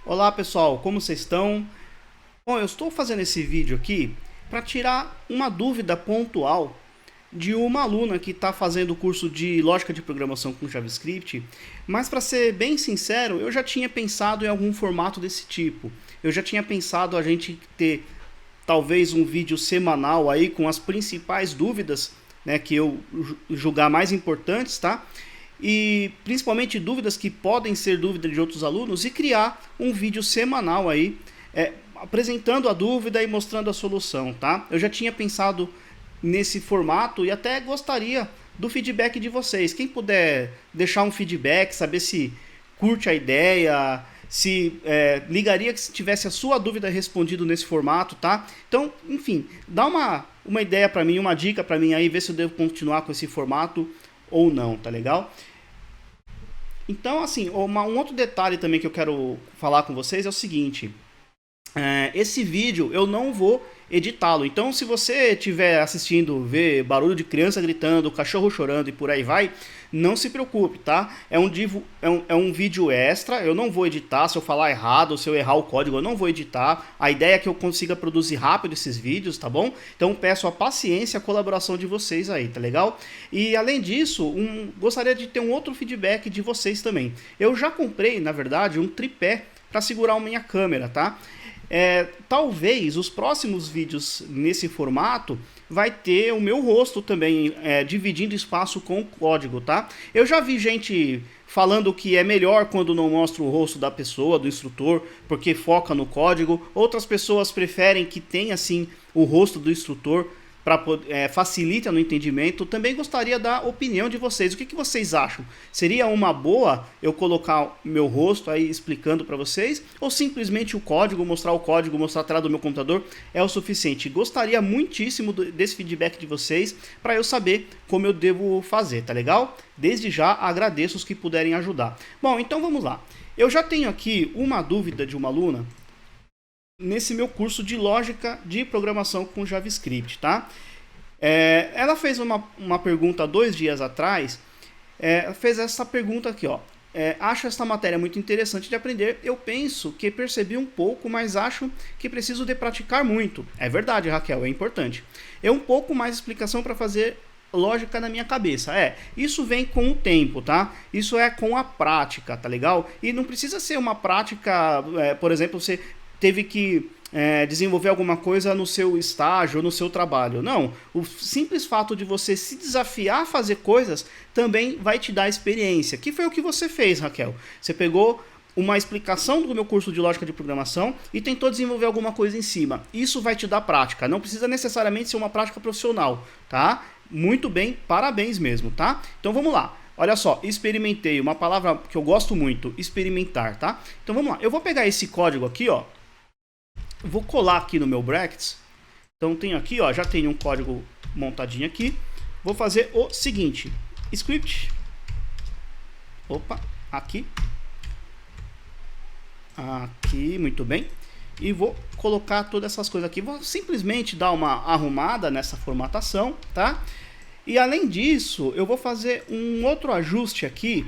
Olá pessoal, como vocês estão? Bom, eu estou fazendo esse vídeo aqui para tirar uma dúvida pontual de uma aluna que está fazendo o curso de Lógica de Programação com JavaScript, mas para ser bem sincero, eu já tinha pensado em algum formato desse tipo. Eu já tinha pensado a gente ter talvez um vídeo semanal aí com as principais dúvidas, né, que eu julgar mais importantes, tá? E principalmente dúvidas que podem ser dúvidas de outros alunos e criar um vídeo semanal aí apresentando a dúvida e mostrando a solução, tá? Eu já tinha pensado nesse formato e até gostaria do feedback de vocês. Quem puder deixar um feedback, saber se curte a ideia, se ligaria que se tivesse a sua dúvida respondida nesse formato, tá? Então, enfim, dá uma ideia para mim, uma dica para mim aí, ver se eu devo continuar com esse formato ou não, tá legal? Então, assim, um outro detalhe também que eu quero falar com vocês é o seguinte. Esse vídeo eu não vou editá-lo. Então, se você estiver assistindo, ver barulho de criança gritando, cachorro chorando e por aí vai, não se preocupe, tá? É um vídeo extra, eu não vou editar. Se eu falar errado ou se eu errar o código, eu não vou editar. A ideia é que eu consiga produzir rápido esses vídeos, tá bom? Então, peço a paciência e a colaboração de vocês aí, tá legal? E, além disso, gostaria de ter um outro feedback de vocês também. Eu já comprei, na verdade, um tripé para segurar a minha câmera, tá? Talvez os próximos vídeos nesse formato vai ter o meu rosto também, dividindo espaço com o código, tá? Eu já vi gente falando que é melhor quando não mostra o rosto da pessoa, do instrutor, porque foca no código. Outras pessoas preferem que tenha assim o rosto do instrutor para facilita no entendimento. Também gostaria da opinião de vocês. O que vocês acham? Seria uma boa eu colocar meu rosto aí explicando para vocês? Ou simplesmente o código, mostrar a tela do meu computador é o suficiente? Gostaria muitíssimo desse feedback de vocês para eu saber como eu devo fazer, tá legal? Desde já agradeço os que puderem ajudar. Bom, então vamos lá. Eu já tenho aqui uma dúvida de uma aluna nesse meu curso de Lógica de Programação com JavaScript, tá? Ela fez uma pergunta 2 dias atrás, fez essa pergunta aqui, ó. Acho esta matéria muito interessante de aprender, eu penso que percebi um pouco, mas acho que preciso de praticar muito. É verdade, Raquel, é importante. Um pouco mais de explicação para fazer lógica na minha cabeça. Isso vem com o tempo, tá? Isso é com a prática, tá legal? E não precisa ser uma prática, por exemplo, você teve que desenvolver alguma coisa no seu estágio ou no seu trabalho. Não, o simples fato de você se desafiar a fazer coisas também vai te dar experiência. Que foi o que você fez, Raquel. Você pegou uma explicação do meu curso de Lógica de Programação e tentou desenvolver alguma coisa em cima. Isso vai te dar prática. Não precisa necessariamente ser uma prática profissional, tá? Muito bem, parabéns mesmo, tá? Então vamos lá. Olha só, experimentei, uma palavra que eu gosto muito, experimentar, tá? Então vamos lá. Eu vou pegar esse código aqui, ó. Vou colar aqui no meu brackets. Então tenho aqui, ó, já tenho um código montadinho aqui. Vou fazer o seguinte, script. Opa, aqui. Aqui, muito bem. E vou colocar todas essas coisas aqui. Vou simplesmente dar uma arrumada nessa formatação, tá? E além disso, eu vou fazer um outro ajuste aqui,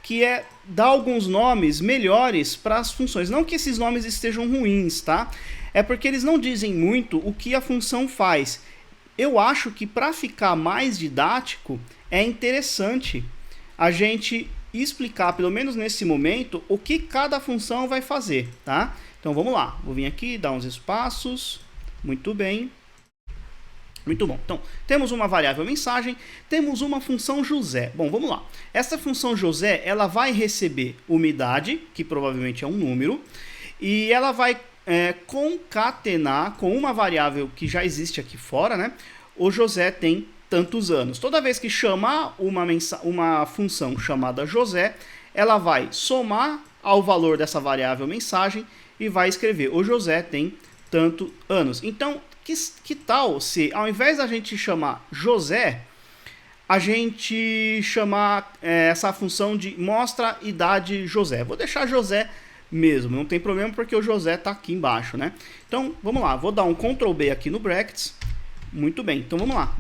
que é dar alguns nomes melhores para as funções. Não que esses nomes estejam ruins, tá? É porque eles não dizem muito o que a função faz. Eu acho que para ficar mais didático, é interessante a gente explicar, pelo menos nesse momento, o que cada função vai fazer, tá? Então vamos lá. Vou vir aqui, dar uns espaços. Muito bem. Muito bom. Então, temos uma variável mensagem, temos uma função José. Bom, vamos lá. Essa função José, ela vai receber uma idade, que provavelmente é um número, e ela vai concatenar com uma variável que já existe aqui fora, né? O José tem tantos anos. Toda vez que chamar uma função chamada José, ela vai somar ao valor dessa variável mensagem e vai escrever o José tem tantos anos. Então, que tal se, ao invés da gente chamar José, a gente chamar essa função de mostra idade José. Vou deixar José mesmo, não tem problema porque o José está aqui embaixo, né? Então, vamos lá, vou dar um Ctrl B aqui no brackets. Muito bem, então vamos lá,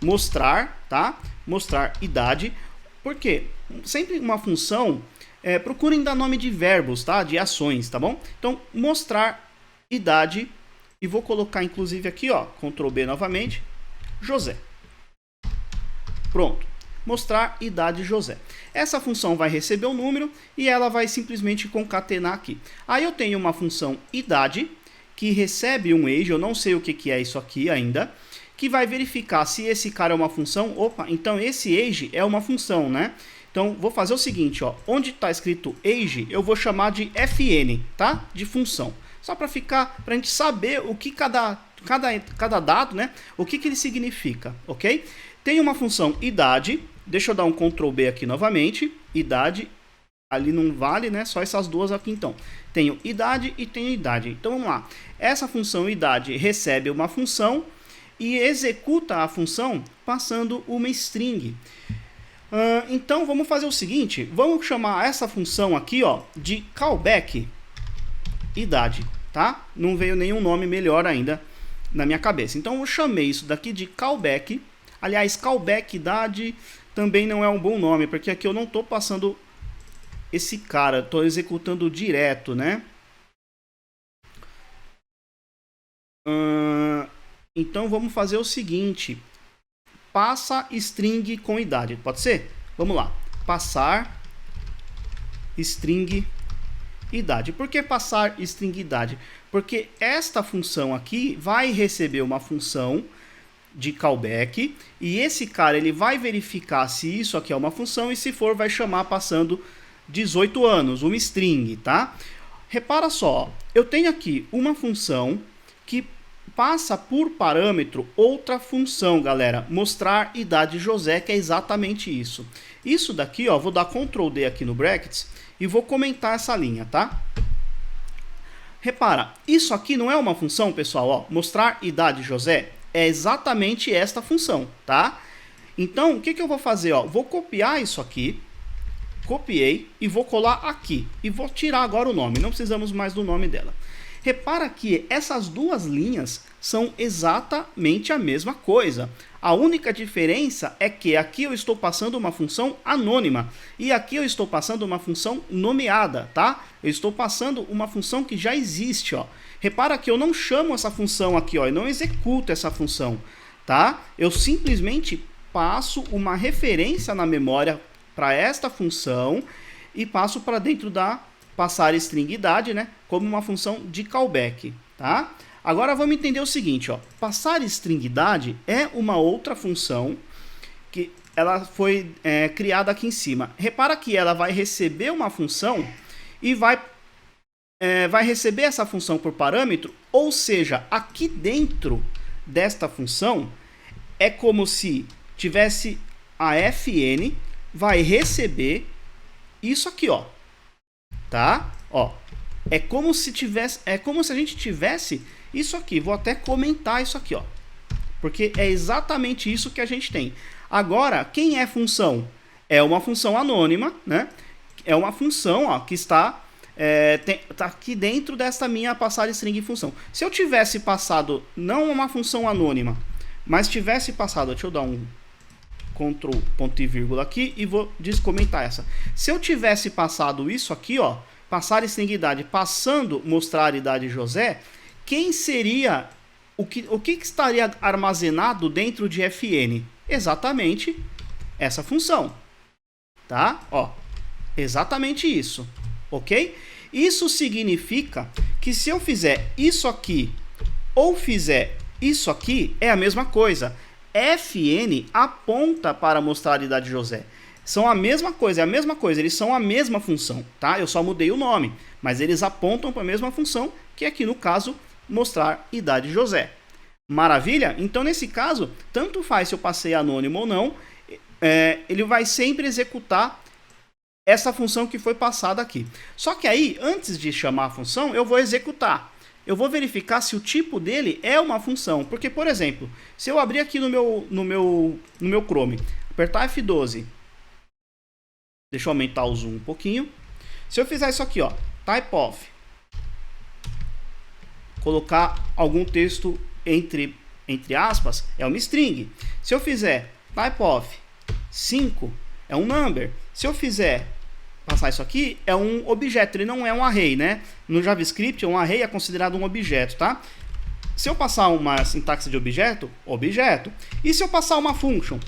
mostrar, tá? Mostrar idade, porque sempre uma função procurem dar nome de verbos, tá? De ações, tá bom? Então, mostrar idade, e vou colocar inclusive aqui, ó, Ctrl B novamente, José. Pronto. Mostrar idade José. Essa função vai receber o número e ela vai simplesmente concatenar aqui. Aí eu tenho uma função idade que recebe um age, eu não sei o que é isso aqui ainda, que vai verificar se esse cara é uma função. Opa, então esse age é uma função, né? Então vou fazer o seguinte, ó, onde está escrito age, eu vou chamar de fn, tá? De função. Só para a gente saber o que cada dado, né? O que ele significa, ok? Tem uma função idade, deixa eu dar um Ctrl B aqui novamente, idade, ali não vale, né? Só essas duas aqui então. Tenho idade e tenho idade. Então vamos lá. Essa função idade recebe uma função e executa a função passando uma string. Então vamos fazer o seguinte, vamos chamar essa função aqui, ó, de callback idade, tá? Não veio nenhum nome melhor ainda na minha cabeça. Então eu chamei isso daqui de callback. Aliás, callback idade também não é um bom nome, porque aqui eu não estou passando esse cara, estou executando direto, né? Então vamos fazer o seguinte, passa string com idade, pode ser? Vamos lá, passar string idade. Por que passar string idade? Porque esta função aqui vai receber uma função de callback e esse cara ele vai verificar se isso aqui é uma função e se for vai chamar passando 18 anos, uma string, tá? Repara só, eu tenho aqui uma função que passa por parâmetro outra função, galera, mostrar idade José, que é exatamente isso. Isso daqui, ó, vou dar Ctrl D aqui no brackets e vou comentar essa linha, tá? Repara, isso aqui não é uma função, pessoal, ó, mostrar idade José é exatamente esta função, tá? Então, o que eu vou fazer, ó? Vou copiar isso aqui, copiei e vou colar aqui e vou tirar agora o nome, não precisamos mais do nome dela. Repara que essas duas linhas são exatamente a mesma coisa. A única diferença é que aqui eu estou passando uma função anônima e aqui eu estou passando uma função nomeada, tá? Eu estou passando uma função que já existe, ó. Repara que eu não chamo essa função aqui, ó, e não executo essa função, tá? Eu simplesmente passo uma referência na memória para esta função e passo para dentro da passar string idade, né, como uma função de callback, tá? Agora vamos entender o seguinte, ó, passar string idade é uma outra função que ela foi criada aqui em cima. Repara que ela vai receber uma função e vai receber essa função por parâmetro, ou seja, aqui dentro desta função é como se tivesse a fn, vai receber isso aqui, ó, tá? Ó, é como se a gente tivesse isso aqui. Vou até comentar isso aqui, ó, porque é exatamente isso que a gente tem. Agora, quem é função? É uma função anônima, né? É uma função, ó, que está tá aqui dentro desta minha passar string função. Se eu tivesse passado não uma função anônima, mas tivesse passado, deixa eu dar um Ctrl ponto e vírgula aqui e vou descomentar essa. Se eu tivesse passado isso aqui, ó, passar string idade passando mostrar idade José, quem seria o que estaria armazenado dentro de fn? Exatamente essa função, tá? Ó, exatamente isso, ok? Isso significa que se eu fizer isso aqui ou fizer isso aqui, é a mesma coisa. fn aponta para mostrar idade José. São a mesma coisa, eles são a mesma função, tá? Eu só mudei o nome, mas eles apontam para a mesma função, que aqui no caso, mostrar idade José. Maravilha? Então nesse caso, tanto faz se eu passei anônimo ou não, ele vai sempre executar essa função que foi passada aqui. Só que aí, antes de chamar a função, eu vou executar. Eu vou verificar se o tipo dele é uma função. Porque, por exemplo, se eu abrir aqui no meu Chrome, apertar F12, deixa eu aumentar o zoom um pouquinho. Se eu fizer isso aqui, ó, type of, colocar algum texto entre aspas, é uma string. Se eu fizer type of 5, é um number. Se eu fizer passar isso aqui, é um objeto, ele não é um array, né? No JavaScript, um array é considerado um objeto, tá? Se eu passar uma sintaxe de objeto, objeto. E se eu passar uma function?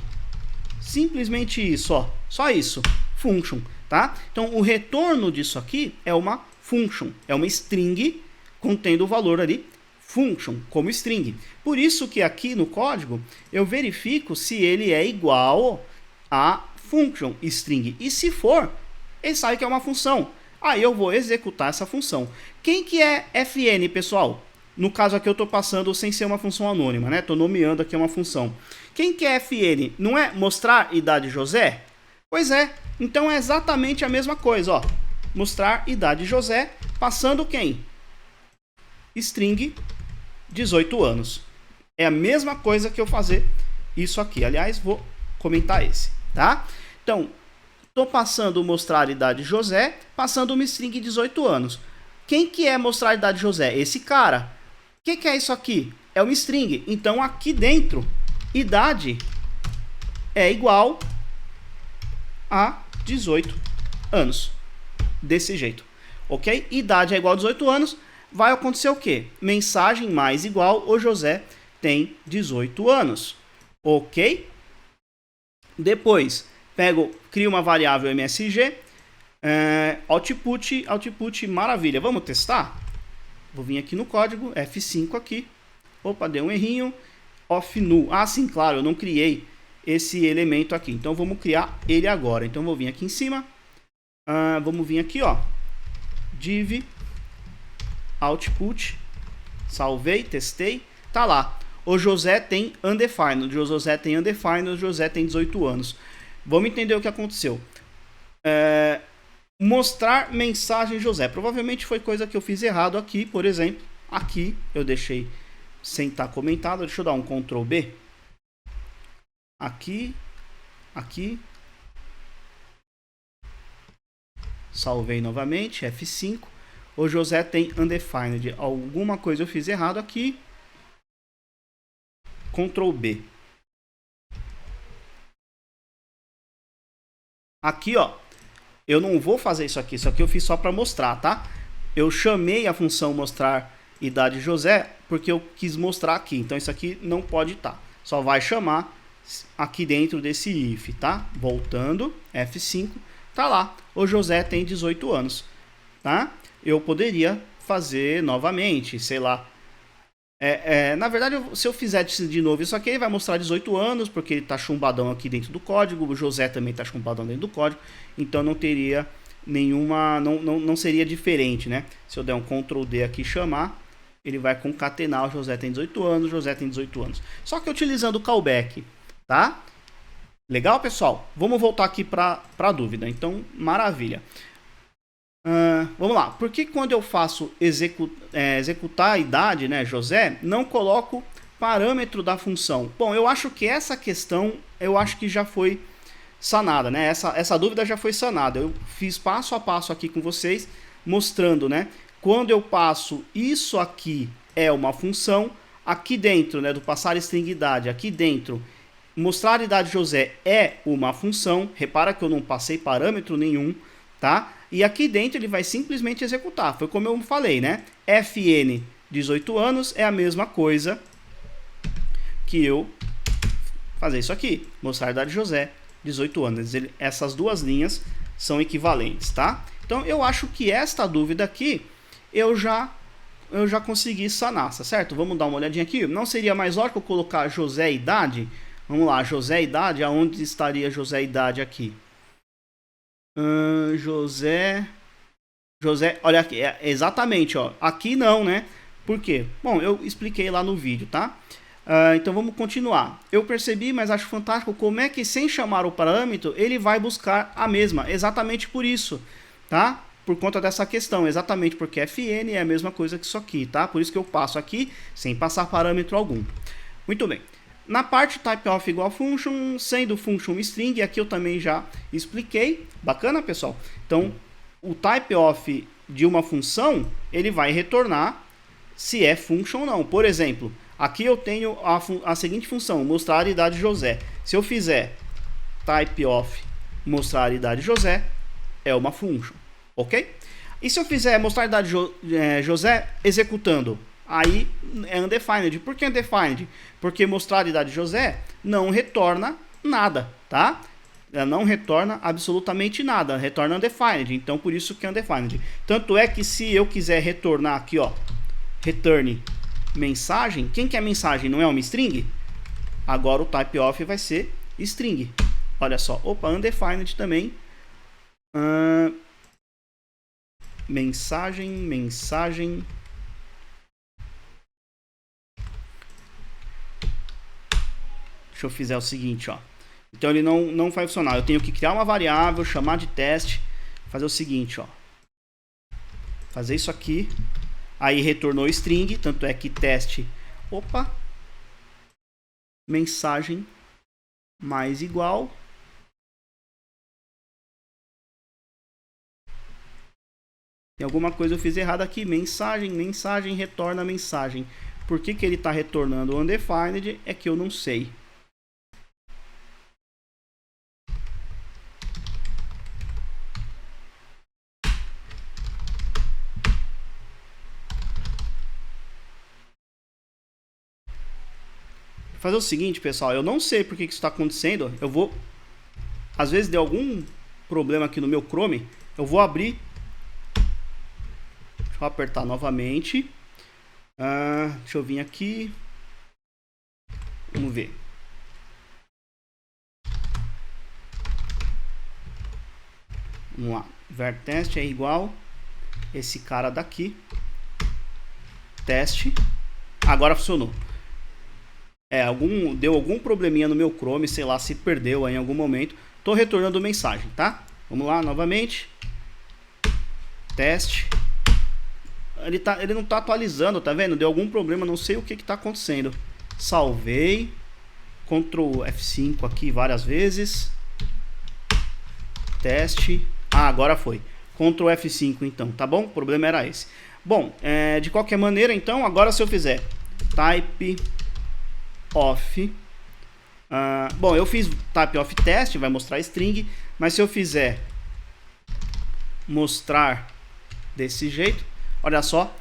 Simplesmente isso, ó. Só isso, function, tá? Então, o retorno disso aqui é uma function, é uma string contendo o valor ali, function, como string. Por isso que aqui no código, eu verifico se ele é igual a function string. E se for, ele sabe que é uma função. Aí eu vou executar essa função. Quem que é fn, pessoal? No caso aqui eu estou passando sem ser uma função anônima, né? Estou nomeando aqui uma função. Quem que é fn? Não é mostrar idade José? Pois é. Então é exatamente a mesma coisa, ó. Mostrar idade José, passando quem? String 18 anos. É a mesma coisa que eu fazer isso aqui. Aliás, vou comentar esse, tá? Então, estou passando mostrar idade José, passando uma string 18 anos. Quem que é mostrar idade José? Esse cara. O que é isso aqui? É uma string. Então, aqui dentro, idade é igual a 18 anos. Desse jeito. Ok? Idade é igual a 18 anos. Vai acontecer o quê? Mensagem mais igual, o José tem 18 anos. Ok? Depois, crio uma variável MSG. Output, maravilha. Vamos testar? Vou vir aqui no código, F5 aqui. Opa, deu um errinho. Off null. Ah, sim, claro, eu não criei esse elemento aqui. Então, vamos criar ele agora. Então, vou vir aqui em cima. Vamos vir aqui, ó. Div output. Salvei, testei. Tá lá. O José tem undefined. O José tem undefined. O José tem 18 anos. Vamos entender o que aconteceu. Mostrar mensagem José. Provavelmente foi coisa que eu fiz errado aqui, por exemplo. Aqui eu deixei sem estar comentado. Deixa eu dar um Ctrl B. Aqui. Aqui. Salvei novamente. F5. O José tem undefined. Alguma coisa eu fiz errado aqui. Ctrl B. Aqui, ó. Eu não vou fazer isso aqui. Isso aqui eu fiz só para mostrar, tá? Eu chamei a função mostrar idade José porque eu quis mostrar aqui. Então isso aqui não pode estar. Só vai chamar aqui dentro desse if, tá? Voltando, F5. Tá lá. O José tem 18 anos, tá? Eu poderia fazer novamente, sei lá. Na verdade, se eu fizer de novo isso aqui, ele vai mostrar 18 anos, porque ele está chumbadão aqui dentro do código. O José também está chumbadão dentro do código. Então não teria nenhuma... Não seria diferente, né? Se eu der um Ctrl D aqui e chamar, ele vai concatenar. O José tem 18 anos, o José tem 18 anos. Só que utilizando o callback, tá? Legal, pessoal? Vamos voltar aqui para a dúvida. Então, maravilha. Vamos lá. Por que quando eu faço executar a idade, né, José, não coloco parâmetro da função? Bom, eu acho que essa questão, já foi sanada, né? Essa dúvida já foi sanada. Eu fiz passo a passo aqui com vocês, mostrando, né? Quando eu passo isso aqui é uma função, aqui dentro, né, do passar string idade, aqui dentro, mostrar idade José é uma função. Repara que eu não passei parâmetro nenhum, tá? E aqui dentro ele vai simplesmente executar. Foi como eu falei, né? Fn 18 anos é a mesma coisa que eu fazer isso aqui. Mostrar a idade de José, 18 anos. Essas duas linhas são equivalentes, tá? Então eu acho que esta dúvida aqui eu já consegui sanar, tá certo? Vamos dar uma olhadinha aqui. Não seria mais lógico eu colocar José idade? Vamos lá, José idade. Aonde estaria José idade aqui? José, olha aqui, exatamente, ó, aqui não, né? Por quê? Bom, eu expliquei lá no vídeo, tá? Então vamos continuar. Eu percebi, mas acho fantástico como é que sem chamar o parâmetro ele vai buscar a mesma, exatamente por isso, tá? Por conta dessa questão, exatamente porque fn é a mesma coisa que isso aqui, tá? Por isso que eu passo aqui sem passar parâmetro algum. Muito bem. Na parte typeof igual function, sendo function string, aqui eu também já expliquei. Bacana, pessoal? Então, o typeof de uma função, ele vai retornar se é function ou não. Por exemplo, aqui eu tenho a seguinte função, mostrar a idade José. Se eu fizer typeof mostrar a idade José, é uma function, ok? E se eu fizer mostrar a idade de José executando, aí é undefined. Por que undefined? Porque mostrar a idade de José não retorna nada, tá? Ela não retorna absolutamente nada, retorna undefined, então por isso que é undefined. Tanto é que se eu quiser retornar aqui, ó, return mensagem, quem que é mensagem? Não é uma string? Agora o type of vai ser string. Olha só, opa, undefined também. Mensagem. Deixa eu fizer o seguinte, ó. Então ele não vai funcionar. Eu tenho que criar uma variável, chamar de teste, fazer o seguinte, ó. Fazer isso aqui. Aí retornou string, tanto é que teste, opa, mensagem mais igual. Tem alguma coisa eu fiz errado aqui. Mensagem, retorna mensagem. Por que ele está retornando undefined é que eu não sei. Fazer o seguinte, pessoal, eu não sei por que isso está acontecendo. Eu vou, às vezes deu algum problema aqui no meu Chrome, eu vou abrir. Deixa eu apertar novamente. Deixa eu vir aqui. Vamos ver. Vamos lá. Var_test é igual esse cara daqui. Teste. Agora funcionou. Deu algum probleminha no meu Chrome, sei lá, se perdeu aí em algum momento. Tô retornando mensagem, tá? Vamos lá, novamente. Teste. Ele não tá atualizando, tá vendo? Deu algum problema, não sei o que tá acontecendo. Salvei. Ctrl F5 aqui várias vezes. Teste. Agora foi. Ctrl F5 então, tá bom? O problema era esse. Bom, de qualquer maneira, então, agora se eu fizer type of, bom, eu fiz type of test, vai mostrar string, mas se eu fizer mostrar desse jeito, olha só,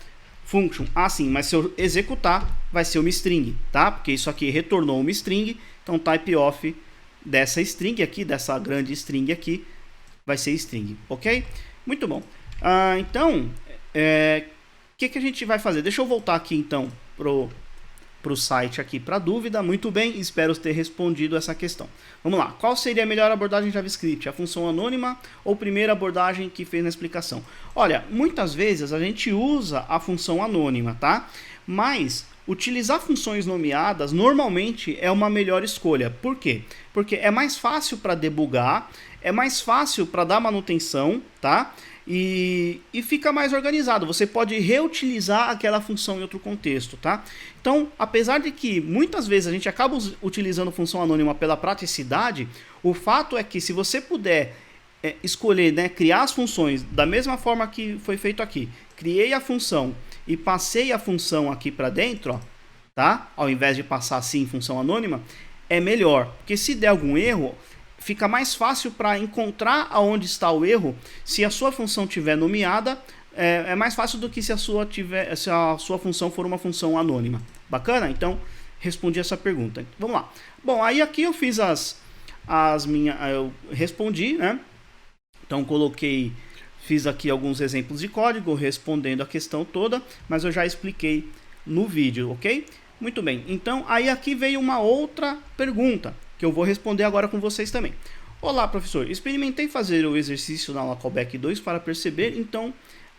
function, sim, mas se eu executar, vai ser uma string, tá? Porque isso aqui retornou uma string, então type of dessa string aqui, dessa grande string aqui, vai ser string, ok? Muito bom. Então, que a gente vai fazer? Deixa eu voltar aqui então pro site aqui para dúvida. Muito bem, espero ter respondido essa questão. Vamos lá. Qual seria a melhor abordagem em JavaScript? A função anônima ou primeira abordagem que fez na explicação? Olha, muitas vezes a gente usa a função anônima, tá? Mas utilizar funções nomeadas normalmente é uma melhor escolha. Por quê? Porque é mais fácil para debugar, é mais fácil para dar manutenção, tá? E fica mais organizado. Você pode reutilizar aquela função em outro contexto, tá? Então, apesar de que muitas vezes a gente acaba utilizando função anônima pela praticidade, o fato é que se você puder escolher, né, criar as funções da mesma forma que foi feito aqui, criei a função e passei a função aqui para dentro, ó, tá? Ao invés de passar assim função anônima, é melhor, porque se der algum erro, fica mais fácil para encontrar aonde está o erro. Se a sua função tiver nomeada, é mais fácil do que se a sua função for uma função anônima. Bacana? Então, respondi essa pergunta. Vamos lá. Bom, aí aqui eu fiz eu respondi, né? Então, fiz aqui alguns exemplos de código respondendo a questão toda, mas eu já expliquei no vídeo, ok? Muito bem. Então, aí aqui veio uma outra pergunta que eu vou responder agora com vocês também. Olá, professor. Experimentei fazer o exercício na aula Callback 2 para perceber, então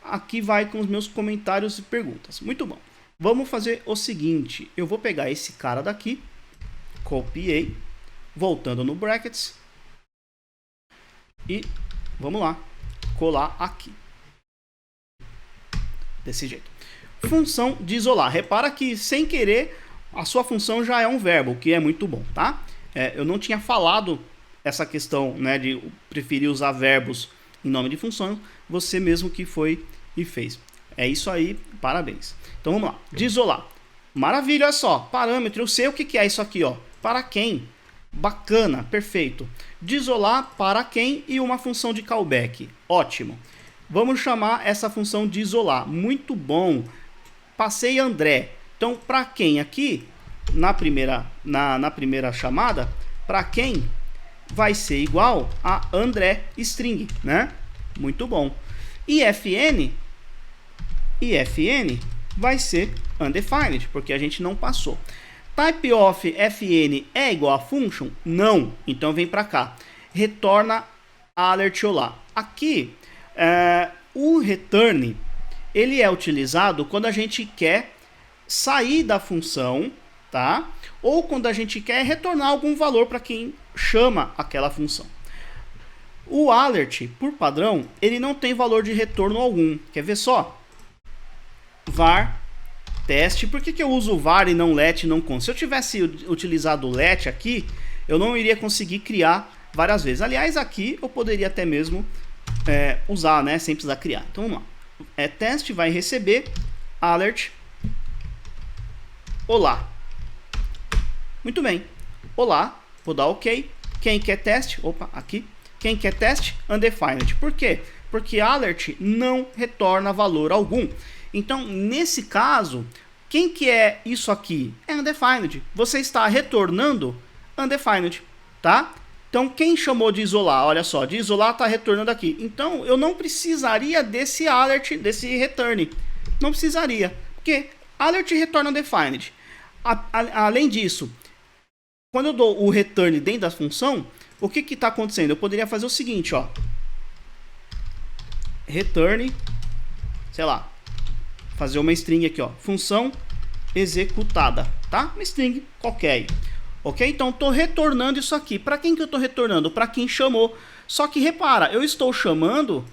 aqui vai com os meus comentários e perguntas. Muito bom. Vamos fazer o seguinte. Eu vou pegar esse cara daqui, copiei, voltando no brackets, e vamos lá, colar aqui. Desse jeito. Função de isolar. Repara que, sem querer, a sua função já é um verbo, o que é muito bom, tá? Eu não tinha falado essa questão, né, de preferir usar verbos em nome de função, você mesmo que foi e fez. É isso aí, parabéns. Então vamos lá, de isolar. Maravilha, olha só, parâmetro, eu sei o que é isso aqui, ó. Para quem? Bacana, perfeito. De isolar para quem e uma função de callback. Ótimo. Vamos chamar essa função de isolar. Muito bom. Passei André. Então, para quem aqui, na primeira chamada, para quem vai ser igual a André string, né? Muito bom. E fn vai ser undefined, porque a gente não passou. Type of fn é igual a function? Não. Então vem para cá. Retorna alert olá. Aqui, o return, ele é utilizado quando a gente quer sair da função, tá? Ou quando a gente quer retornar algum valor para quem chama aquela função. O alert, por padrão, ele não tem valor de retorno algum. Quer ver só? Var teste. Por que eu uso var e não let, não const? Se eu tivesse utilizado o let aqui, eu não iria conseguir criar várias vezes. Aliás, aqui eu poderia até mesmo usar, né, sem precisar criar. Então vamos lá. Teste vai receber alert olá. Muito bem. Olá. Vou dar OK. Quem quer teste? Opa, aqui. Quem quer teste? Undefined. Por quê? Porque alert não retorna valor algum. Então, nesse caso, quem que é isso aqui? É undefined. Você está retornando undefined, tá? Então, quem chamou de isolar? Olha só, de isolar está retornando aqui. Então, eu não precisaria desse alert, desse return. Não precisaria, porque alert retorna undefined. Além disso, quando eu dou o return dentro da função, o que está acontecendo? Eu poderia fazer o seguinte, ó. Return, sei lá, fazer uma string aqui, ó. Função executada, tá? Uma string qualquer. Ok? Então, estou retornando isso aqui. Para quem que eu estou retornando? Para quem chamou. Só que repara, eu estou chamando,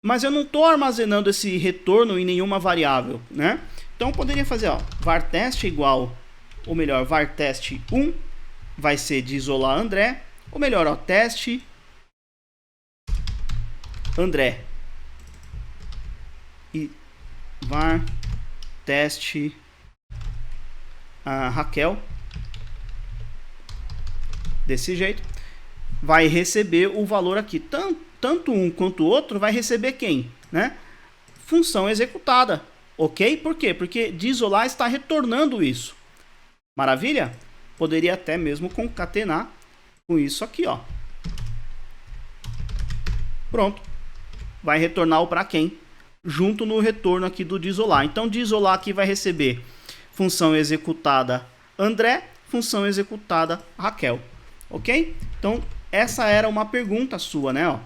mas eu não estou armazenando esse retorno em nenhuma variável, né? Então, eu poderia fazer, ó, var teste igual, ou melhor, var teste 1 vai ser de isolar André. Ou melhor, ó, teste André. E var teste Raquel. Desse jeito. Vai receber o valor aqui. Tanto um quanto o outro vai receber quem? Né? Função executada. Ok? Por quê? Porque de isolar está retornando isso. Maravilha? Poderia até mesmo concatenar com isso aqui, ó. Pronto. Vai retornar o para quem? Junto no retorno aqui do de isolar. Então, de isolar aqui vai receber função executada André, função executada Raquel. Ok? Então, essa era uma pergunta sua, né? Ó,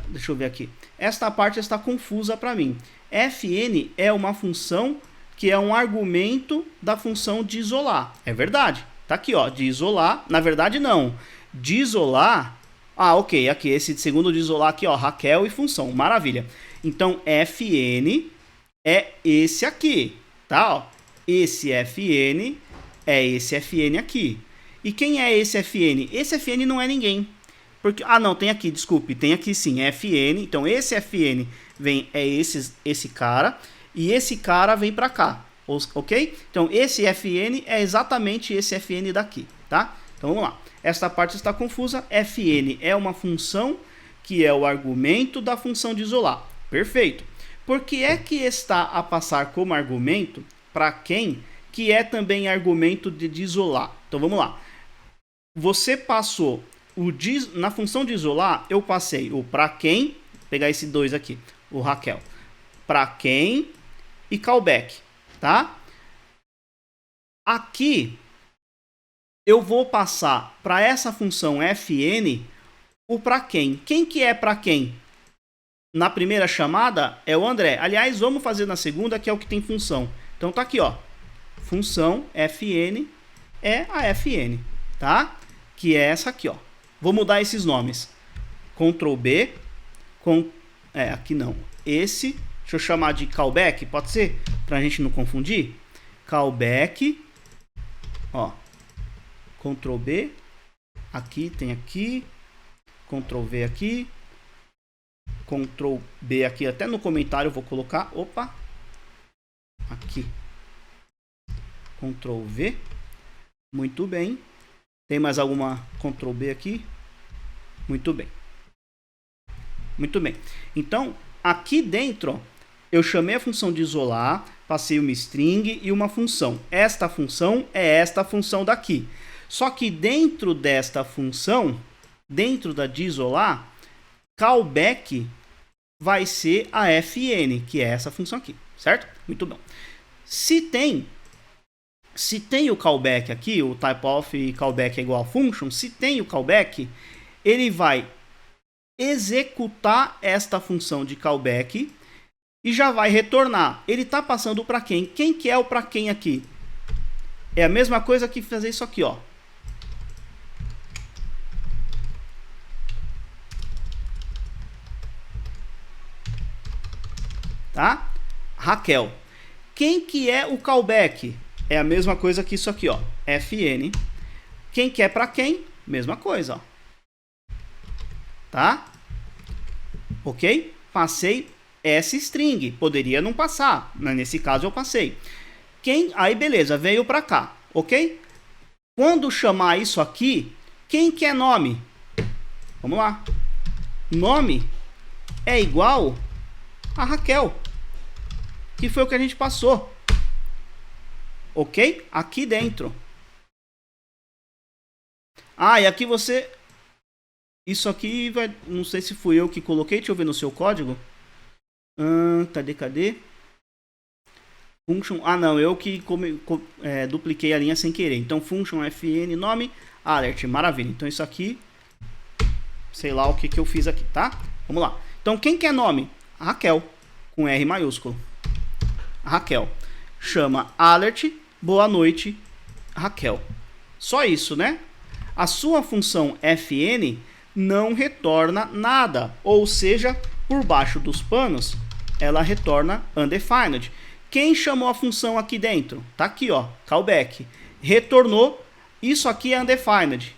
deixa eu ver aqui. Esta parte está confusa para mim. Fn é uma função que é um argumento da função de isolar. É verdade. Tá aqui, ó, de isolar. Na verdade, não. De isolar... Ah, ok. Aqui, esse segundo de isolar aqui, ó, Raquel e função. Maravilha. Então, Fn é esse aqui, tá? Ó, esse Fn é esse Fn aqui. E quem é esse Fn? Esse Fn não é ninguém. Porque, não, tem aqui, desculpe. Tem aqui sim, Fn. Então, esse Fn é esse cara. E esse cara vem para cá. Ok? Então, esse Fn é exatamente esse Fn daqui, tá? Então, vamos lá. Esta parte está confusa. Fn é uma função que é o argumento da função de isolar. Perfeito. Por que é que está a passar como argumento para quem que é também argumento de isolar? Então, vamos lá. Você passou na função de isolar, eu passei o para quem, vou pegar esse 2 aqui, o Raquel. Para quem e callback, tá? Aqui eu vou passar para essa função fn o para quem. Quem que é para quem? Na primeira chamada é o André. Aliás, vamos fazer na segunda, que é o que tem função. Então tá aqui, ó. Função fn é a fn, tá? Que é essa aqui, ó. Vou mudar esses nomes. Ctrl B, aqui não. Esse, deixa eu chamar de callback, pode ser? Pra gente não confundir. Callback, ó. Ctrl B, aqui tem aqui. Ctrl V aqui. Ctrl B aqui, até no comentário eu vou colocar. Opa! Aqui. Ctrl V. Muito bem. Tem mais alguma Ctrl B aqui? Muito bem. Muito bem. Então, aqui dentro, ó, eu chamei a função de isolar, passei uma string e uma função. Esta função é esta função daqui. Só que dentro desta função, dentro da de isolar, callback vai ser a fn, que é essa função aqui, certo? Muito bom. Se tem o callback aqui, o typeof callback é igual a function, se tem o callback, ele vai executar esta função de callback e já vai retornar. Ele está passando para quem? Quem que é o para quem aqui? É a mesma coisa que fazer isso aqui, ó. Tá? Raquel. Quem que é o callback? É a mesma coisa que isso aqui, ó. fn. Quem que é para quem? Mesma coisa, ó. Tá? Ok? Passei essa string. Poderia não passar, mas nesse caso eu passei. Aí beleza, veio para cá, ok? Quando chamar isso aqui, quem que é nome? Vamos lá. Nome é igual a Raquel, que foi o que a gente passou. Ok? Aqui dentro. Ah, e aqui você... Isso aqui vai... Não sei se fui eu que coloquei. Deixa eu ver no seu código. Cadê? Function... Ah, não. Eu que dupliquei a linha sem querer. Então, function fn nome alert. Maravilha. Então, isso aqui... Sei lá o que eu fiz aqui, tá? Vamos lá. Então, quem que é nome? A Raquel. Com R maiúsculo. Raquel. Chama alert. Boa noite, Raquel. Só isso, né? A sua função fn não retorna nada, ou seja, por baixo dos panos, ela retorna undefined. Quem chamou a função aqui dentro? Tá aqui, ó, callback. Retornou, isso aqui é undefined.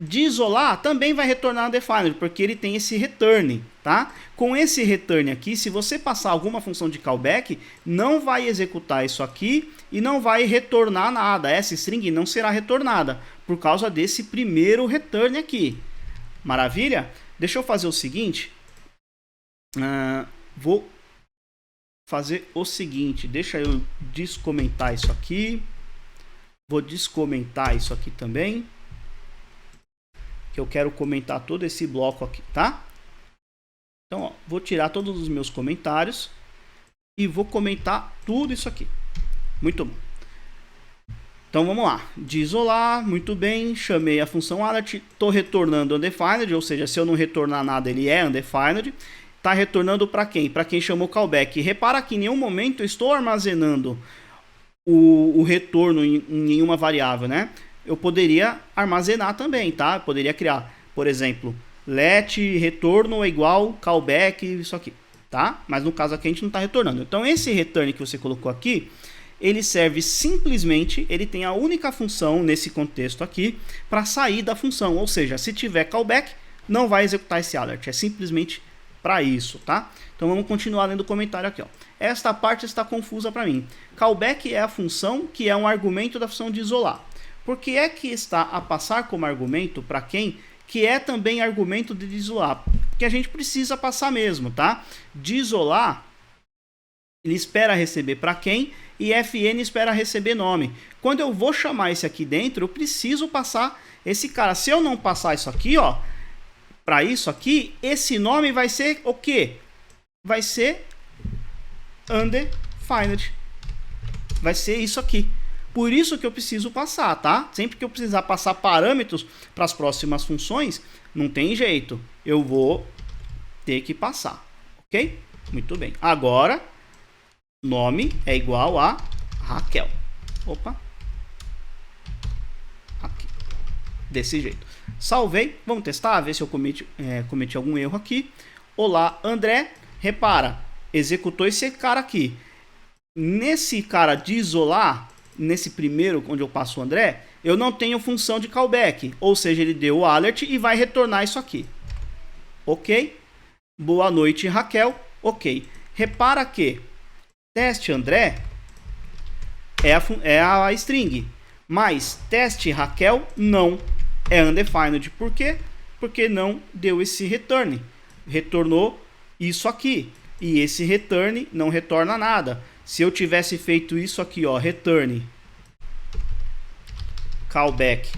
De isolar também vai retornar undefined, porque ele tem esse return, tá? Com esse return aqui, se você passar alguma função de callback, não vai executar isso aqui e não vai retornar nada. Essa string não será retornada por causa desse primeiro return aqui. Maravilha? Deixa eu fazer o seguinte. Vou fazer o seguinte. Deixa eu descomentar isso aqui. Vou descomentar isso aqui também. Que eu quero comentar todo esse bloco aqui, tá? Então, ó, vou tirar todos os meus comentários e vou comentar tudo isso aqui. Muito bom. Então, vamos lá. De isolar, muito bem. Chamei a função alert. Estou retornando undefined, ou seja, se eu não retornar nada, ele é undefined. Está retornando para quem? Para quem chamou callback. Repara que em nenhum momento eu estou armazenando o retorno em nenhuma variável, né? Eu poderia armazenar também, tá? Eu poderia criar, por exemplo, let retorno é igual callback, isso aqui, tá? Mas no caso aqui a gente não está retornando. Então esse return que você colocou aqui, ele serve simplesmente, ele tem a única função nesse contexto aqui para sair da função. Ou seja, se tiver callback, não vai executar esse alert. É simplesmente para isso, tá? Então vamos continuar lendo o comentário aqui, ó. Esta parte está confusa para mim. Callback é a função que é um argumento da função de isolar. Por que é que está a passar como argumento para quem que é também argumento de isolar? Porque a gente precisa passar mesmo, tá? De isolar, ele espera receber para quem e fn espera receber nome. Quando eu vou chamar esse aqui dentro, eu preciso passar esse cara. Se eu não passar isso aqui, ó, para isso aqui, esse nome vai ser o quê? Vai ser undefined. Vai ser isso aqui. Por isso que eu preciso passar, tá? Sempre que eu precisar passar parâmetros para as próximas funções, não tem jeito. Eu vou ter que passar, ok? Muito bem. Agora, nome é igual a Raquel. Opa. Aqui. Desse jeito. Salvei. Vamos testar, ver se eu cometi algum erro aqui. Olá, André. Repara, executou esse cara aqui. Nesse cara de isolar... Nesse primeiro, onde eu passo o André, eu não tenho função de callback. Ou seja, ele deu o alert e vai retornar isso aqui. Ok? Boa noite, Raquel. Ok. Repara que teste André é a string. Mas teste Raquel não é undefined. Por quê? Porque não deu esse return. Retornou isso aqui. E esse return não retorna nada. Se eu tivesse feito isso aqui, ó, return callback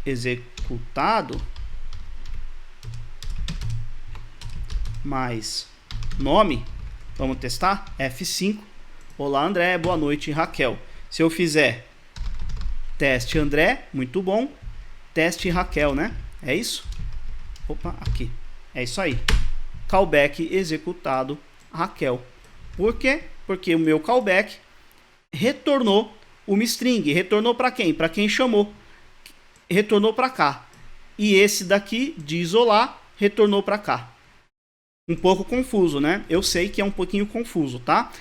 executado mais nome, vamos testar, F5, olá André, boa noite Raquel. Se eu fizer teste André, muito bom, teste Raquel, né? É isso? Opa, aqui, é isso aí, callback executado Raquel. Por quê? Porque o meu callback retornou uma string. Retornou para quem? Para quem chamou. Retornou para cá. E esse daqui, de isolar, retornou para cá. Um pouco confuso, né? Eu sei que é um pouquinho confuso, tá?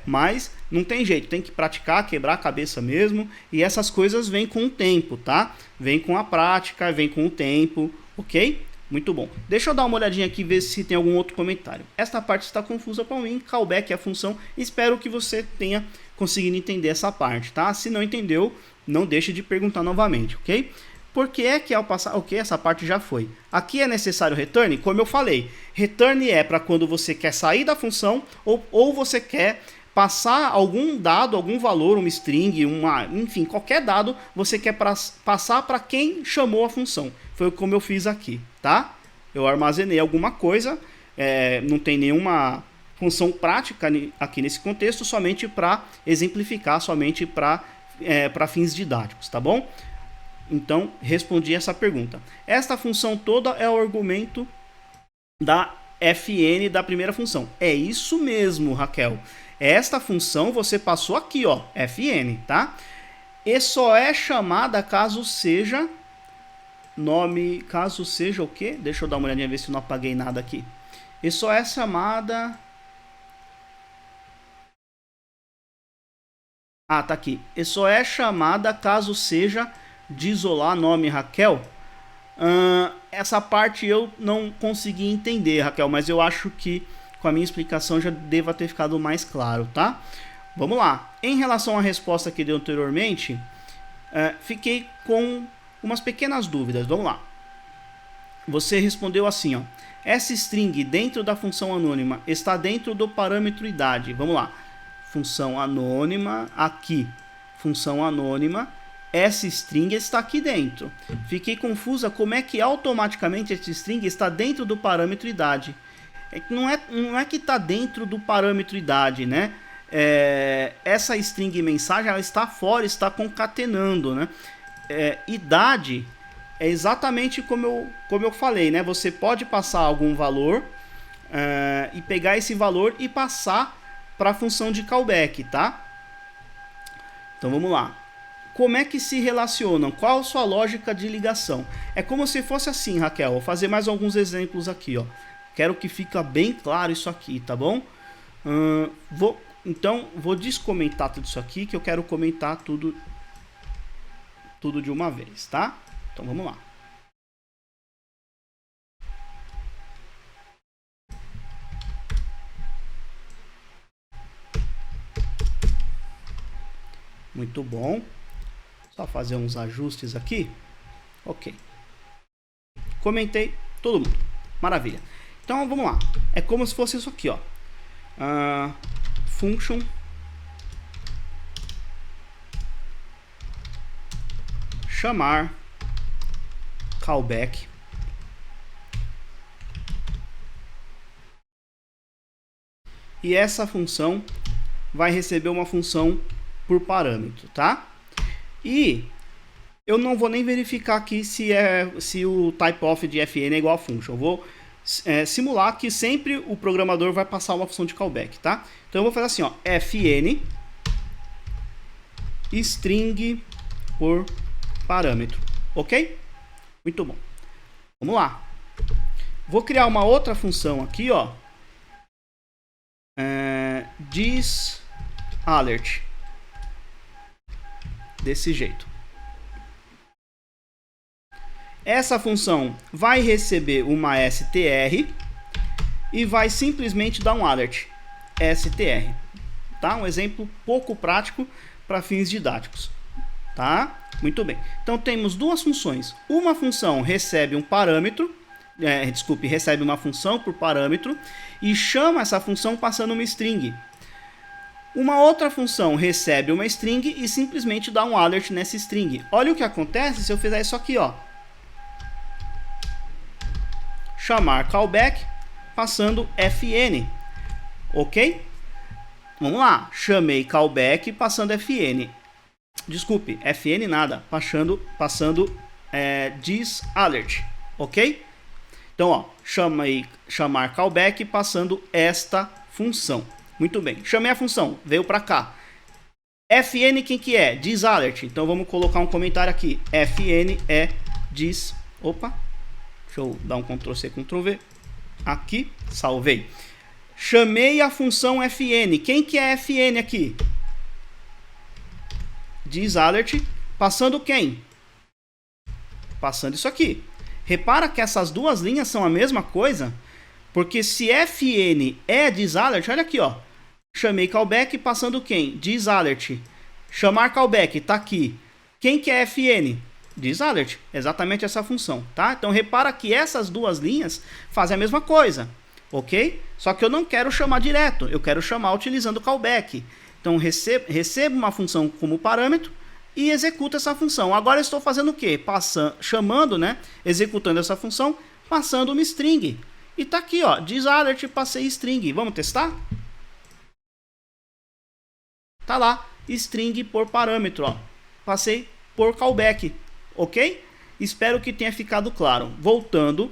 Mas não tem jeito. Tem que praticar, quebrar a cabeça mesmo. E essas coisas vêm com o tempo, tá? Vem com a prática, vem com o tempo, ok? Muito bom. Deixa eu dar uma olhadinha aqui e ver se tem algum outro comentário. Esta parte está confusa para mim. Callback é a função. Espero que você tenha conseguido entender essa parte, tá? Se não entendeu, não deixe de perguntar novamente, ok? Por que é que ao passar... Ok, essa parte já foi. Aqui é necessário return? Como eu falei, return é para quando você quer sair da função ou você quer passar algum dado, algum valor, uma string, enfim, qualquer dado, você quer passar para quem chamou a função. Foi como eu fiz aqui, tá? Eu armazenei alguma coisa, não tem nenhuma função prática aqui nesse contexto, somente para exemplificar, somente para fins didáticos, tá bom? Então, respondi essa pergunta. Esta função toda é o argumento da fn da primeira função. É isso mesmo, Raquel. Esta função você passou aqui, ó, fn, tá? E só é chamada caso seja nome, caso seja o quê? Deixa eu dar uma olhadinha, ver se eu não apaguei nada aqui. E só é chamada... Ah, tá aqui. E só é chamada caso seja de isolar nome Raquel. Essa parte eu não consegui entender, Raquel, mas eu acho que com a minha explicação já deva ter ficado mais claro, tá? Vamos lá. Em relação à resposta que deu anteriormente, fiquei com umas pequenas dúvidas. Vamos lá. Você respondeu assim, ó. Essa string dentro da função anônima está dentro do parâmetro idade. Vamos lá. Função anônima, aqui. Função anônima. Essa string está aqui dentro. Fiquei confusa como é que automaticamente essa string está dentro do parâmetro idade. Não é que está dentro do parâmetro idade, né? Essa string mensagem ela está fora, está concatenando, né? Idade é exatamente como eu falei, né? Você pode passar algum valor e pegar esse valor e passar para a função de callback, tá? Então vamos lá. Como é que se relacionam? Qual a sua lógica de ligação? É como se fosse assim, Raquel. Vou fazer mais alguns exemplos aqui, ó. Quero que fique bem claro isso aqui, tá bom? Então, vou descomentar tudo isso aqui, que eu quero comentar tudo de uma vez, tá? Então, vamos lá. Muito bom. Só fazer uns ajustes aqui. Ok. Comentei todo mundo. Maravilha. Então, vamos lá. É como se fosse isso aqui, ó. Function chamar callback e essa função vai receber uma função por parâmetro, tá? E eu não vou nem verificar aqui se o typeof de fn é igual a function. Eu vou simular que sempre o programador vai passar uma função de callback, tá? Então eu vou fazer assim, ó, fn string por parâmetro, ok? Muito bom. Vamos lá. Vou criar uma outra função aqui, ó, disalert, desse jeito. Essa função vai receber uma str e vai simplesmente dar um alert str, tá? Um exemplo pouco prático para fins didáticos. Tá? Muito bem. Então temos duas funções. Uma função recebe um parâmetro, recebe uma função por parâmetro e chama essa função passando uma string. Uma outra função recebe uma string e simplesmente dá um alert nessa string. Olha o que acontece se eu fizer isso aqui, ó. Chamar callback passando fn. Ok? Vamos lá. Chamei callback passando fn. Desculpe, fn nada. Passando disalert. Ok? Então, ó, chamar callback passando esta função. Muito bem. Chamei a função, veio para cá. Fn quem que é? Disalert. Então vamos colocar um comentário aqui. Fn é dis. Opa. Deixa eu dar um Ctrl+C, Ctrl+V. Aqui, salvei. Chamei a função fn. Quem que é fn aqui? Disalert. Passando quem? Passando isso aqui. Repara que essas duas linhas são a mesma coisa. Porque se fn é disalert, olha aqui, ó. Chamei callback passando quem? Disalert. Chamar callback, tá aqui. Quem que é fn? Disalert. Exatamente essa função, tá? Então repara que essas duas linhas fazem a mesma coisa, ok? Só que eu não quero chamar direto, eu quero chamar utilizando callback. Então recebo uma função como parâmetro e executo essa função. Agora eu estou fazendo o quê? Chamando, né? Executando essa função, passando uma string. E tá aqui, ó, disalert, passei string. Vamos testar? Tá lá, string por parâmetro, ó. Passei por callback, ok? Espero que tenha ficado claro. Voltando,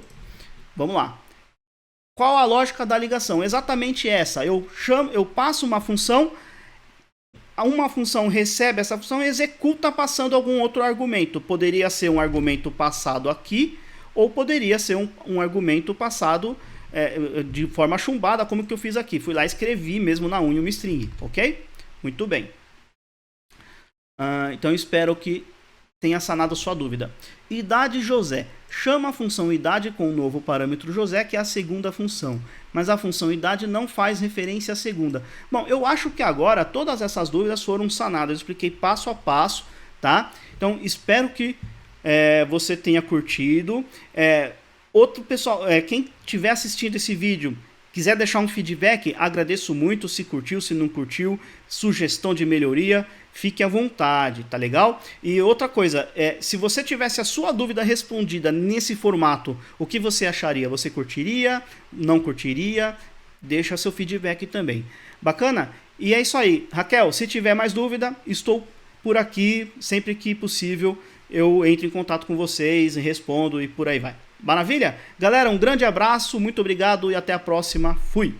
vamos lá. Qual a lógica da ligação? Exatamente essa. Eu passo uma função recebe essa função e executa passando algum outro argumento. Poderia ser um argumento passado aqui, ou poderia ser um argumento passado de forma chumbada, como que eu fiz aqui. Fui lá e escrevi mesmo na unha uma string, ok? Muito bem. Então espero que tenha sanado sua dúvida. Idade José. Chama a função idade com o novo parâmetro José, que é a segunda função. Mas a função idade não faz referência à segunda. Bom, eu acho que agora todas essas dúvidas foram sanadas. Eu expliquei passo a passo, tá? Então espero que você tenha curtido. Outro pessoal, quem estiver assistindo esse vídeo, quiser deixar um feedback, agradeço muito. Se curtiu, se não curtiu, sugestão de melhoria, fique à vontade, tá legal? E outra coisa, se você tivesse a sua dúvida respondida nesse formato, o que você acharia? Você curtiria? Não curtiria? Deixa seu feedback também. Bacana? E é isso aí. Raquel, se tiver mais dúvida, estou por aqui, sempre que possível eu entro em contato com vocês, respondo e por aí vai. Maravilha? Galera, um grande abraço, muito obrigado e até a próxima. Fui!